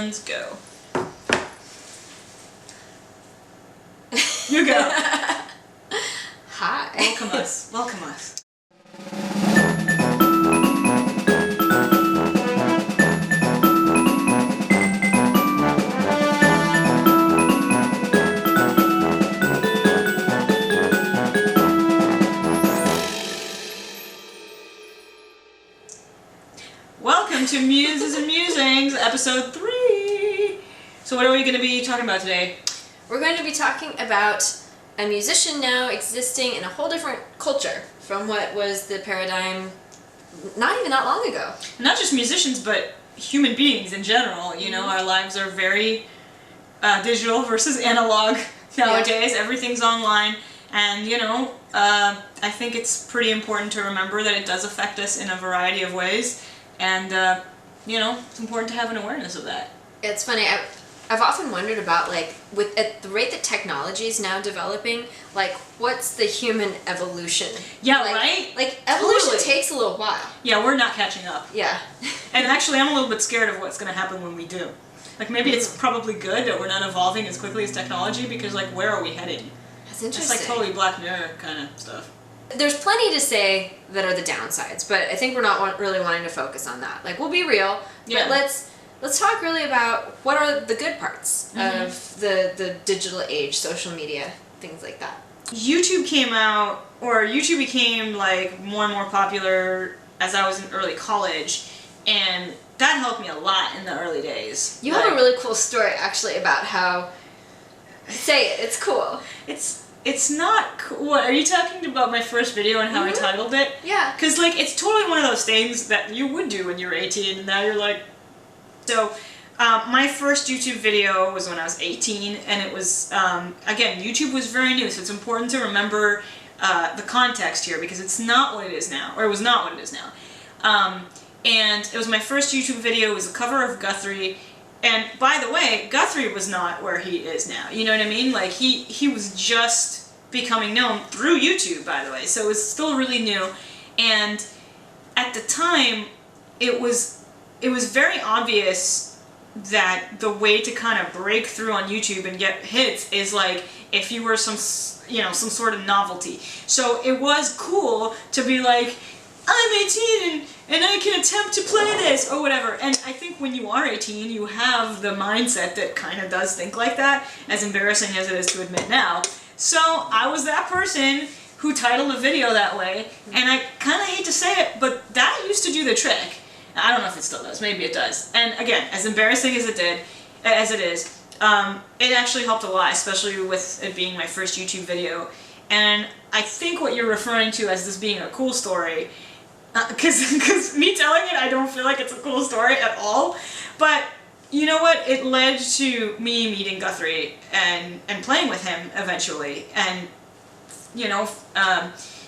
questions, go. You go. Hi. Welcome us. Welcome us. Welcome to Muses and Musings, episode 3. So what are we going to be talking about today? We're going to be talking about a musician now existing in a whole different culture from what was the paradigm not even that long ago. Not just musicians, but human beings in general. You know, our lives are very digital versus analog nowadays. Yeah. Everything's online. And, you know, I think it's pretty important to remember that it does affect us in a variety of ways. And, you know, it's important to have an awareness of that. It's funny. I've often wondered about, like, at the rate that technology is now developing, like, what's the human evolution? Yeah, like, right? Like, evolution Totally. takes a little while. Yeah, we're not catching up. Yeah. And actually, I'm a little bit scared of what's going to happen when we do. Like, maybe it's probably good that we're not evolving as quickly as technology, because, like, where are we heading? That's interesting. It's like totally Black Mirror kind of stuff. There's plenty to say that are the downsides, but I think we're not really wanting to focus on that. Like, we'll be real, Yeah. but let's talk really about what are the good parts of the digital age, social media, things like that. YouTube came out, or YouTube became like more and more popular as I was in early college, and that helped me a lot in the early days. You have a really cool story actually about how, say it, it's cool. It's not cool. What, are you talking about my first video and how I titled it? Yeah. Because like it's totally one of those things that you would do when you were 18 and now you're like... So, my first YouTube video was when I was 18, and it was, again, YouTube was very new, so it's important to remember the context here, because it's not what it is now, or it was not what it is now. And it was my first YouTube video. It was a cover of Guthrie, and by the way, Guthrie was not where he is now, you know what I mean? Like, he was just becoming known through YouTube, by the way, so it was still really new, and at the time, it was very obvious that the way to kind of break through on YouTube and get hits is like if you were some sort of novelty. So it was cool to be like, I'm 18 and I can attempt to play this or whatever. And I think when you are 18, you have the mindset that kind of does think like that, as embarrassing as it is to admit now. So I was that person who titled a video that way, and I kind of hate to say it, but that used to do the trick. I don't know if it still does. Maybe it does. And again, as embarrassing as it is, it actually helped a lot, especially with it being my first YouTube video. And I think what you're referring to as this being a cool story, because me telling it, I don't feel like it's a cool story at all. But you know what? It led to me meeting Guthrie and playing with him eventually, and you know,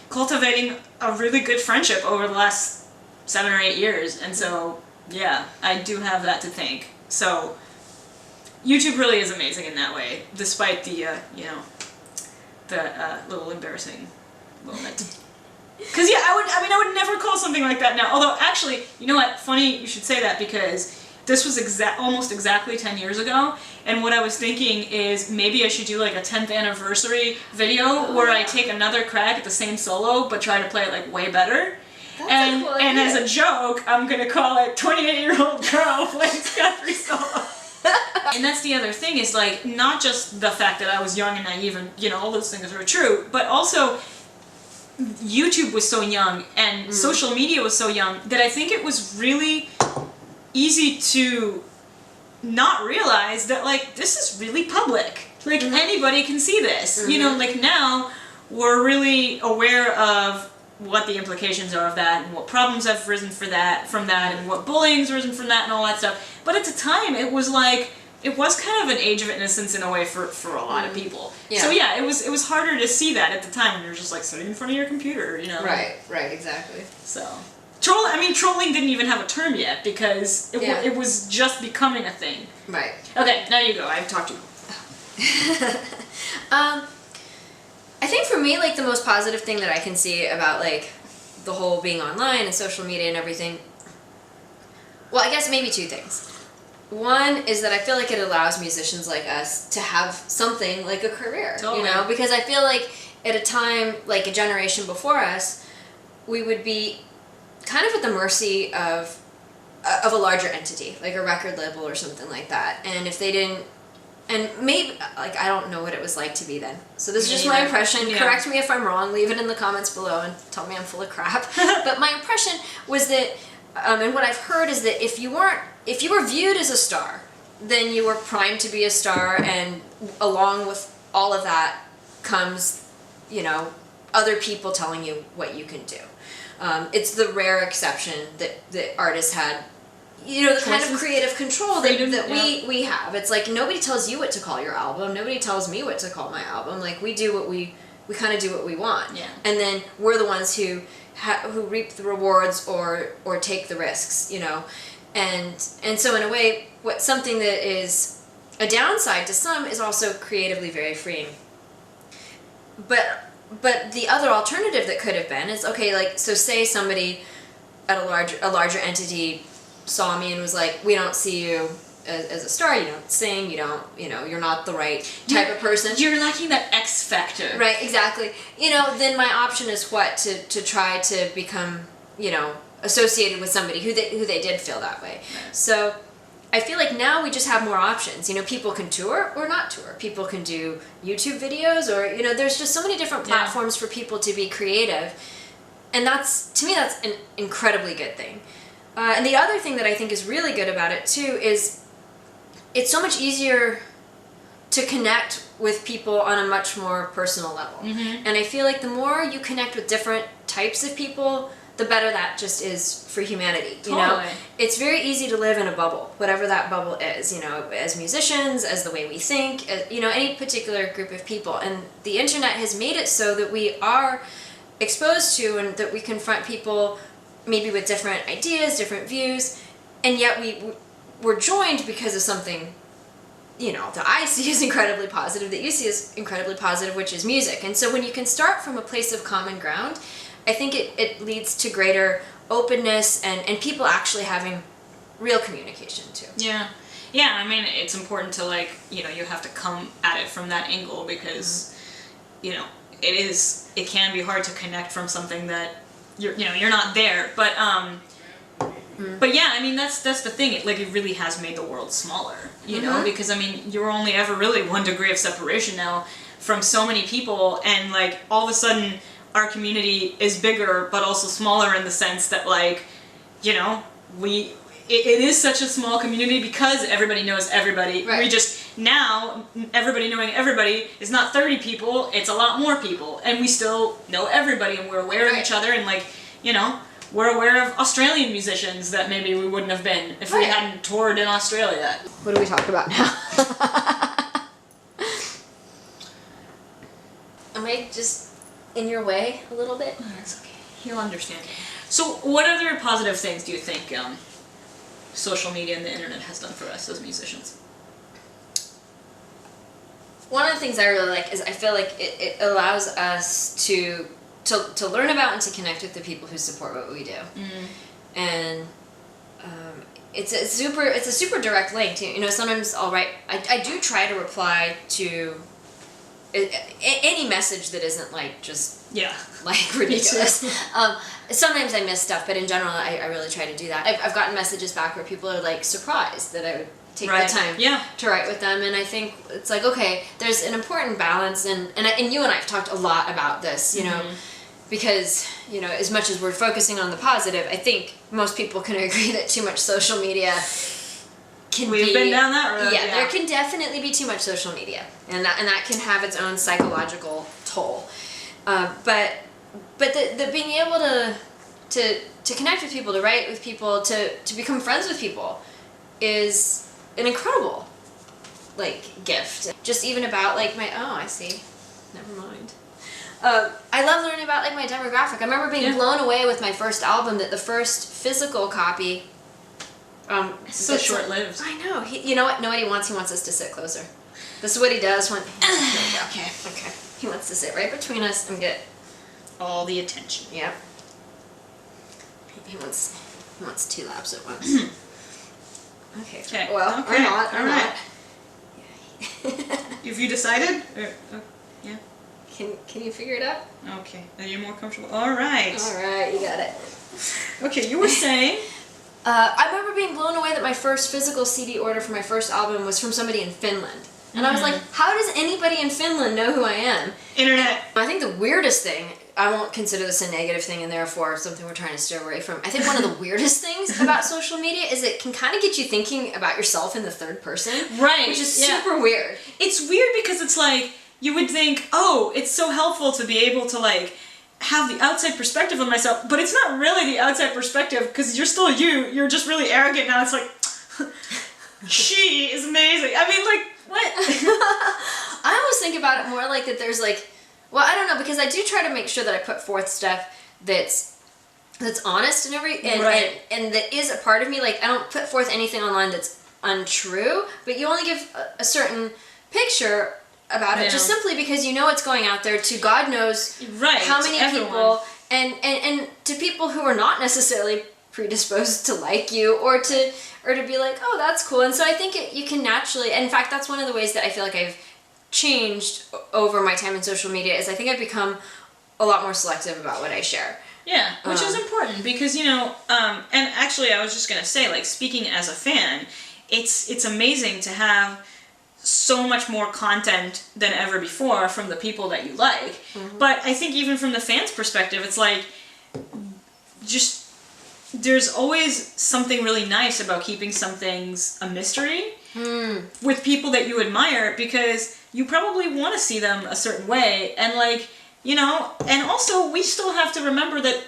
cultivating a really good friendship over the last 7 or 8 years, and so yeah, I do have that to thank. So YouTube really is amazing in that way, despite the little embarrassing moment. Because yeah, I would never call something like that now. Although actually, you know what? Funny you should say that, because this was almost exactly 10 years ago, and what I was thinking is maybe I should do like a 10th anniversary video where I take another crack at the same solo but try to play it like way better. That's a cool idea. And as a joke, I'm gonna call it 28-year-old girl playing Guthrie solo. And that's the other thing, is like, not just the fact that I was young and naive and, you know, all those things are true, but also YouTube was so young and social media was so young that I think it was really easy to not realize that, like, this is really public. Like, anybody can see this. You know, like, now we're really aware of what the implications are of that, and what problems have risen from that, and what bullying's risen from that, and all that stuff. But at the time, it was like, it was kind of an age of innocence in a way for a lot of people. Yeah. So yeah, it was harder to see that at the time when you're just like sitting in front of your computer, you know. Right, exactly. So, trolling didn't even have a term yet, because it was just becoming a thing. Right. Okay, now you go. I've talked to you. I think for me, like, the most positive thing that I can see about, like, the whole being online and social media and everything, well, I guess maybe two things. One is that I feel like it allows musicians like us to have something like a career, Totally. you know, because I feel like at a time, like a generation before us, we would be kind of at the mercy of a larger entity, like a record label or something like that. And if they didn't, and maybe, like, I don't know what it was like to be then. So this is just my impression. Yeah. Correct me if I'm wrong. Leave it in the comments below and tell me I'm full of crap. But my impression was that, and what I've heard is that if you were viewed as a star, then you were primed to be a star, and along with all of that comes, you know, other people telling you what you can do. It's the rare exception that artists had, you know, the kind of creative control that we have. It's like nobody tells you what to call your album. Nobody tells me what to call my album. Like we do what we kind of do what we want. Yeah. And then we're the ones who reap the rewards or take the risks, you know. And so in a way, something that is a downside to some is also creatively very freeing. But the other alternative that could have been is, okay, like, so say somebody at a larger entity saw me and was like, we don't see you as a star, you don't sing, you don't, you know, you're not the right type of person. You're lacking that X factor. Right, exactly. You know, then my option is what? To try to become, you know, associated with somebody who they did feel that way. Right. So I feel like now we just have more options. You know, people can tour or not tour. People can do YouTube videos, or, you know, there's just so many different platforms for people to be creative. And to me, that's an incredibly good thing. And the other thing that I think is really good about it too is it's so much easier to connect with people on a much more personal level. Mm-hmm. And I feel like the more you connect with different types of people, the better that just is for humanity. You know, it's very easy to live in a bubble, whatever that bubble is, you know, as musicians, as the way we think, you know, any particular group of people. And the internet has made it so that we are exposed to and that we confront people maybe with different ideas, different views, and yet we're joined because of something, you know, that I see as incredibly positive, that you see as incredibly positive, which is music. And so when you can start from a place of common ground, I think it leads to greater openness and people actually having real communication too. Yeah. Yeah, I mean, it's important to, like, you know, you have to come at it from that angle because, you know, it can be hard to connect from something that you're not there. But but yeah, I mean, that's the thing. It really has made the world smaller, you know, because I mean, you're only ever really 1 degree of separation now from so many people, and like all of a sudden our community is bigger but also smaller in the sense that, like, you know, it is such a small community because everybody knows everybody. Right. We just, now, everybody knowing everybody is not 30 people, it's a lot more people. And we still know everybody and we're aware of each other, and, like, you know, we're aware of Australian musicians that maybe we wouldn't have been if we hadn't toured in Australia. What do we talk about now? Am I just in your way a little bit? That's okay. He'll understand. So what other positive things do you think social media and the internet has done for us as musicians? One of the things I really like is I feel like it allows us to learn about and to connect with the people who support what we do. Mm-hmm. And it's a super direct link. You know, sometimes I'll write, I do try to reply to any message that isn't like just like ridiculous. Sometimes I miss stuff, but in general I really try to do that. I've gotten messages back where people are like surprised that I would take the time to write with them, and I think it's like, okay, there's an important balance, and you and I have talked a lot about this, you know, because, you know, as much as we're focusing on the positive, I think most people can agree that too much social media We've been down that road. Yeah, there can definitely be too much social media, and that can have its own psychological toll. But the being able to connect with people, to write with people, to become friends with people, is an incredible, like, gift. Just even about, like, I see. Never mind. I love learning about, like, my demographic. I remember being blown away with my first album that the first physical copy. It's so short-lived. I know. You know what? Nobody wants. He wants us to sit closer. This is what he does when. Okay. He wants to sit right between us and get all the attention. Yep. He wants 2 laps at once. Okay. Okay. Well, okay. or not. All right. Have you decided? Yeah. Can you figure it out? Okay. Are you more comfortable? All right. All right, you got it. Okay, you were saying. I remember being blown away that my first physical CD order for my first album was from somebody in Finland. And I was like, how does anybody in Finland know who I am? Internet. I think the weirdest thing, I won't consider this a negative thing and therefore something we're trying to steer away from. I think one of the weirdest things about social media is it can kind of get you thinking about yourself in the third person. Right. Which is super weird. It's weird because it's like, you would think, oh, it's so helpful to be able to like have the outside perspective of myself, but it's not really the outside perspective because you're still you. You're just really arrogant now. It's like, she is amazing. I mean, like, what? I always think about it more like that there's like, well, I don't know, because I do try to make sure that I put forth stuff that's honest and and that is a part of me. Like, I don't put forth anything online that's untrue, but you only give a certain picture about it just simply because you know it's going out there to God knows how many people and to people who are not necessarily predisposed to like you or to be like, oh, that's cool. And so I think you can naturally, and in fact, that's one of the ways that I feel like I've changed over my time in social media is I think I've become a lot more selective about what I share. Yeah, which is important because, you know, and actually I was just going to say, like, speaking as a fan, it's amazing to have so much more content than ever before from the people that you like. But I think even from the fans' perspective, it's like, just, there's always something really nice about keeping some things a mystery with people that you admire because you probably want to see them a certain way. And like, you know, and also we still have to remember that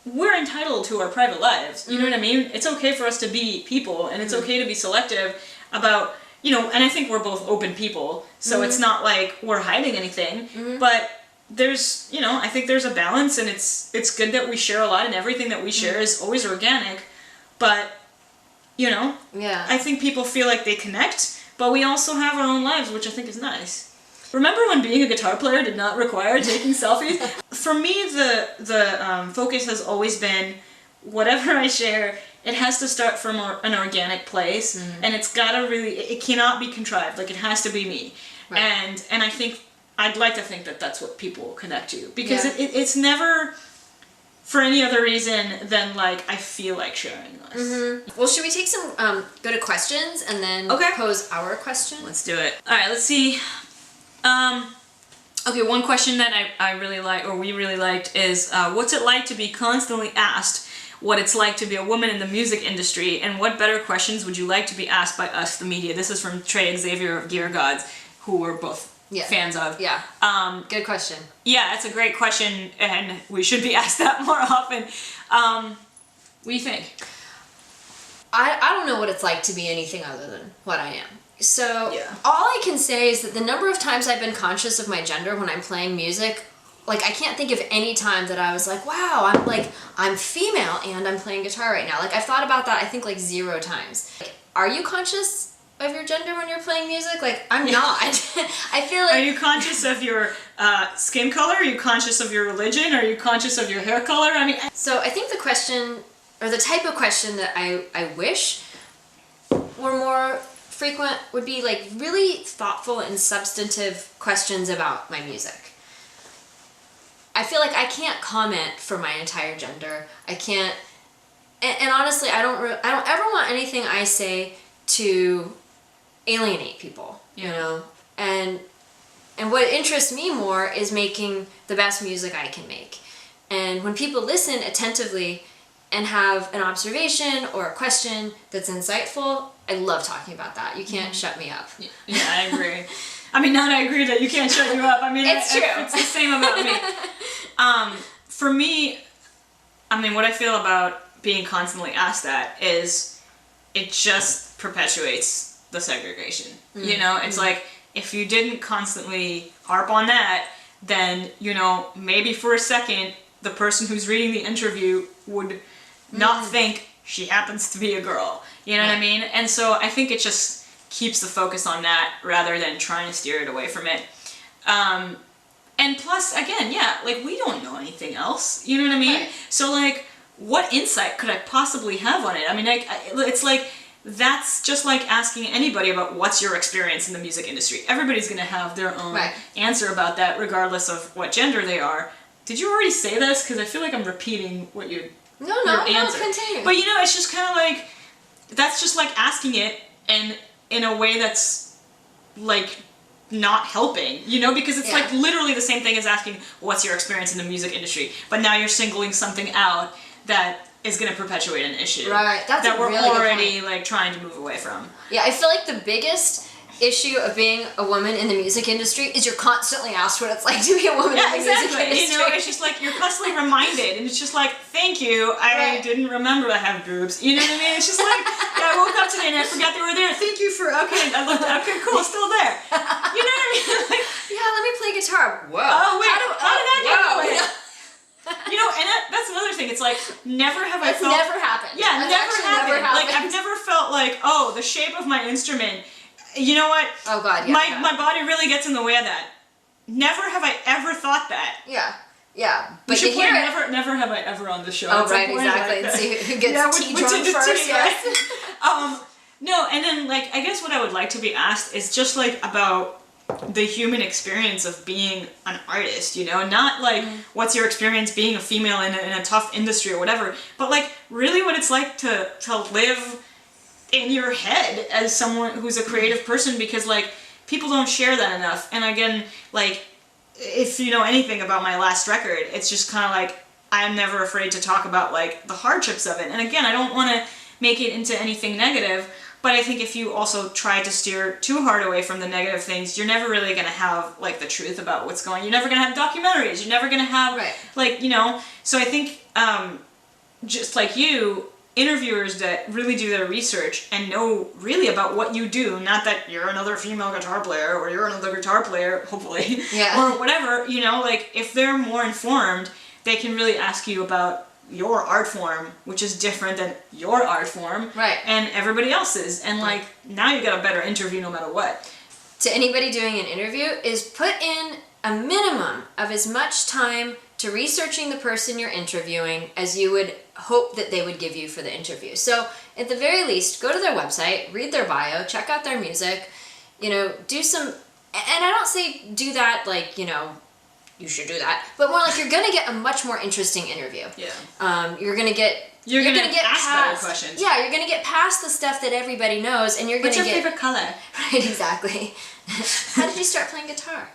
we're entitled to our private lives. You know what I mean? It's okay for us to be people and it's okay to be selective about, you know, and I think we're both open people, so it's not like we're hiding anything, but there's, you know, I think there's a balance and it's good that we share a lot and everything that we share is always organic, but, you know, I think people feel like they connect, but we also have our own lives, which I think is nice. Remember when being a guitar player did not require taking selfies? For me, the focus has always been whatever I share, it has to start from an organic place, and it's gotta really, it cannot be contrived, like it has to be me. And I think, I'd like to think that that's what people connect to, because it's never for any other reason than like, I feel like sharing this. Well, should we take some, go to questions and then pose our question? Let's do it. Alright, let's see. Okay, one question that I really like, or we really liked, is what's it like to be constantly asked what it's like to be a woman in the music industry, and what better questions would you like to be asked by us, the media? This is from Trey Xavier of Gear Gods, who we're both fans of. Yeah. Good question. Yeah, it's a great question, and we should be asked that more often. What do you think? I don't know what it's like to be anything other than what I am. So all I can say is that the number of times I've been conscious of my gender when I'm playing music, like I can't think of any time that I was like, wow, I'm female and I'm playing guitar right now. Like I've thought about that I think like 0 times. Like, are you conscious of your gender when you're playing music? Like I'm not. I feel like... Are you conscious of your skin color? Are you conscious of your religion? Are you conscious of your hair color? I mean... So I think the question, or the type of question that I wish were more frequent would be like really thoughtful and substantive questions about my music. I feel like I can't comment for my entire gender. I can't, and honestly, I don't ever want anything I say to alienate people, you know? And what interests me more is making the best music I can make. And when people listen attentively and have an observation or a question that's insightful, I love talking about that. You can't shut me up. Yeah, I agree. I mean, not I agree that you can't shut you up. I mean, it's true. It's the same about me. For me, I mean, what I feel about being constantly asked that is it just perpetuates the segregation. You know, it's like, if you didn't constantly harp on that, then, you know, maybe for a second, the person who's reading the interview would not think she happens to be a girl. You know what I mean? And so I think it just keeps the focus on that rather than trying to steer it away from it. And plus, again, like we don't know anything else. You know what I mean? So like, what insight could I possibly have on it? I mean, it's like, that's just like asking anybody about what's your experience in the music industry. Everybody's going to have their own answer about that, regardless of what gender they are. Did you already say this? Because I feel like I'm repeating what your answer. Continue. But it's just kind of like, that's just like asking it and in a way that's like not helping, because it's like literally the same thing as asking what's your experience in the music industry, but now you're singling something out that is going to perpetuate an issue. Right. That's that a we're really good already point. like trying to move away from. Yeah, I feel like the biggest issue of being a woman in the music industry is you're constantly asked what it's like to be a woman in the music industry. It's just like you're constantly reminded, and it's just like, thank you, I didn't remember I have boobs. You know what I mean? It's just like, I woke up today and I forgot they were there. Thank you for, I looked, okay, cool, still there. You know what I mean? Like, yeah, let me play guitar. Whoa. Oh, wait, how did that happen? And that's another thing. It's like, never have I it's felt... never happened. Yeah, That's never happened. happened. Like, I've never felt like, oh, the shape of my instrument, you know what? Oh, God, yeah. My body really gets in the way of that. Never have I ever thought that. Yeah. Yeah. But you should play never have I ever on the show. Oh, right, exactly. And see who gets tea drunk first. Yes. No, and then, like, I guess what I would like to be asked is just, like, about the human experience of being an artist, not like what's your experience being a female in a tough industry or whatever, but like really what it's like to live in your head as someone who's a creative person, because like people don't share that enough. And again, like if you know anything about my last record, it's just kind of like I'm never afraid to talk about like the hardships of it. And again, I don't want to make it into anything negative, but I think if you also try to steer too hard away from the negative things, you're never really going to have, like, the truth about what's going on. You're never going to have documentaries. You're never going to have, like, So I think, just like you, interviewers that really do their research and know really about what you do, not that you're another female guitar player or you're another guitar player, hopefully, or whatever, like, if they're more informed, they can really ask you about your art form, which is different than your art form, and everybody else's, and like now you got a better interview no matter what. To anybody doing an interview, is put in a minimum of as much time to researching the person you're interviewing as you would hope that they would give you for the interview. So at the very least, go to their website, read their bio, check out their music, do some, and I don't say do that like, you should do that, but more like you're gonna get a much more interesting interview. Yeah. You're gonna get ask better past questions. Yeah, you're gonna get past the stuff that everybody knows, and you're gonna What's your favorite color? Right, exactly. How did you start playing guitar?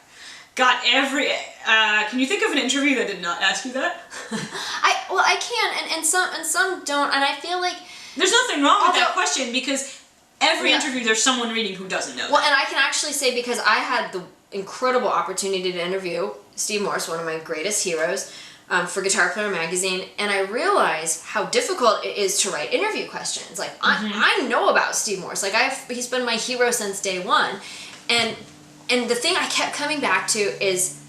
Got every. Can you think of an interview that did not ask you that? I can, and some don't, and I feel like there's nothing wrong with that question, because every interview there's someone reading who doesn't know. Well, and I can actually say, because I had the incredible opportunity to interview Steve Morse, one of my greatest heroes, for Guitar Player magazine, and I realize how difficult it is to write interview questions. Like, I know about Steve Morse. Like, he's been my hero since day one, and the thing I kept coming back to is,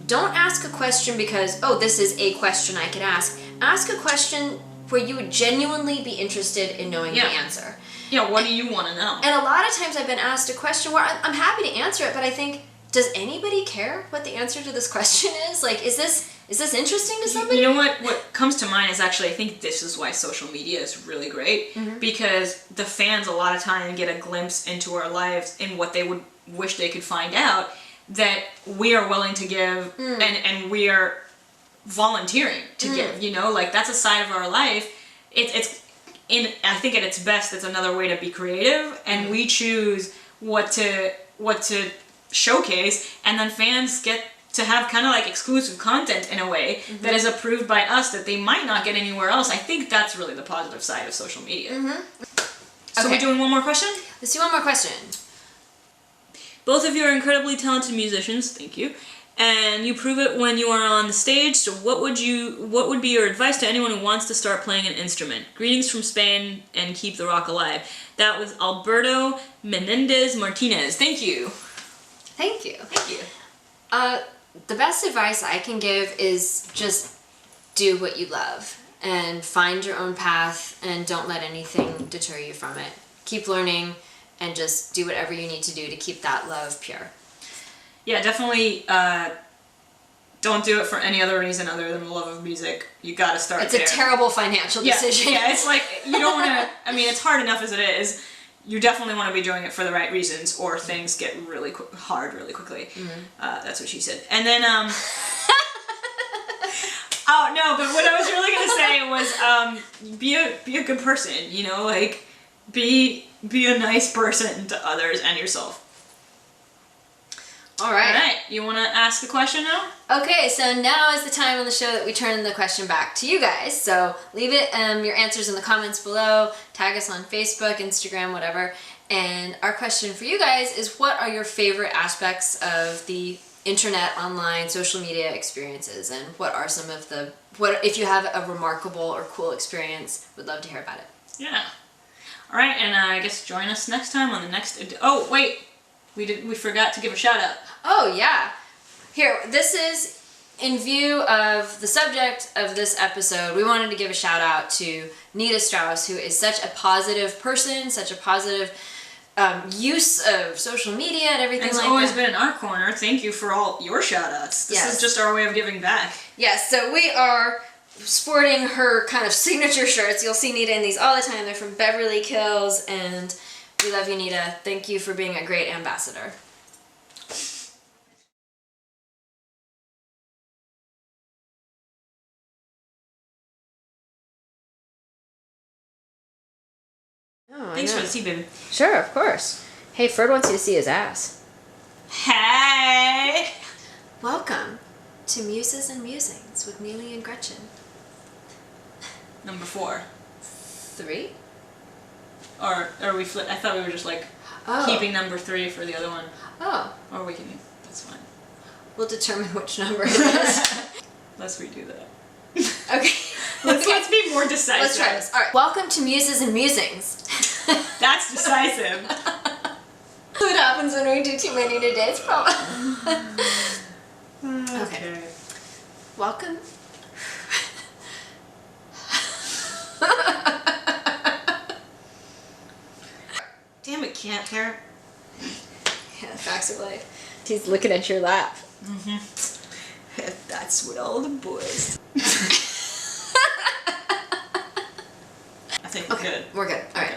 don't ask a question because, oh, this is a question I could ask. Ask a question where you would genuinely be interested in knowing the answer. Yeah, what do you want to know? And a lot of times I've been asked a question where I'm happy to answer it, but I think, does anybody care what the answer to this question is? Like, is this interesting to somebody? You know what comes to mind is actually, I think this is why social media is really great, because the fans a lot of time get a glimpse into our lives in what they would wish they could find out, that we are willing to give, and we are volunteering to give, like that's a side of our life. I think at its best, it's another way to be creative, and we choose what to showcase, and then fans get to have kind of like exclusive content in a way that is approved by us that they might not get anywhere else. I think that's really the positive side of social media. So we're doing one more question? Let's do one more question. Both of you are incredibly talented musicians, thank you, and you prove it when you are on the stage. So what would be your advice to anyone who wants to start playing an instrument? Greetings from Spain, and keep the rock alive. That was Alberto Menendez Martinez. Thank you. Thank you. Thank you. The best advice I can give is just do what you love and find your own path, and don't let anything deter you from it. Keep learning and just do whatever you need to do to keep that love pure. Yeah, definitely Don't do it for any other reason other than the love of music. You gotta start there. It's a terrible financial decision. Yeah, it's like, you don't wanna, I mean, it's hard enough as it is. You definitely want to be doing it for the right reasons, or things get really hard really quickly. That's what she said. And then, oh no, but what I was really gonna say was, be a good person. You know, like, be a nice person to others and yourself. All right. All right. You want to ask the question now? Okay, so now is the time on the show that we turn the question back to you guys. So leave it your answers in the comments below. Tag us on Facebook, Instagram, whatever. And our question for you guys is, what are your favorite aspects of the internet, online, social media experiences? And what are some of the, if you have a remarkable or cool experience, we'd love to hear about it. Yeah. All right, and I guess join us next time on the next. Oh wait, we forgot to give a shout out. Oh yeah. Here, this is in view of the subject of this episode. We wanted to give a shout out to Nita Strauss, who is such a positive person, such a positive use of social media and everything like that. It's always been in our corner. Thank you for all your shout outs. This is just our way of giving back. Yes, so we are sporting her kind of signature shirts. You'll see Nita in these all the time. They're from Beverly Hills, and we love you, Nita. Thank you for being a great ambassador. Oh, thanks for the tea, baby. Sure, of course. Hey, Ferd wants you to see his ass. Hey! Welcome to Muses and Musings with Neely and Gretchen. Number 4. 3? Or we flip? I thought we were just like keeping number 3 for the other one. Oh. Or we can. That's fine. We'll determine which number it is. Let's redo that. Okay. Let's be more decisive. Let's try this. All right. Welcome to Muses and Musings. That's decisive. What happens when we do too many today's problem? Okay. Welcome. Damn it, Camp Hair. Yeah, facts of life. He's looking at your lap. That's what all the boys. I think we're good. We're good. All right.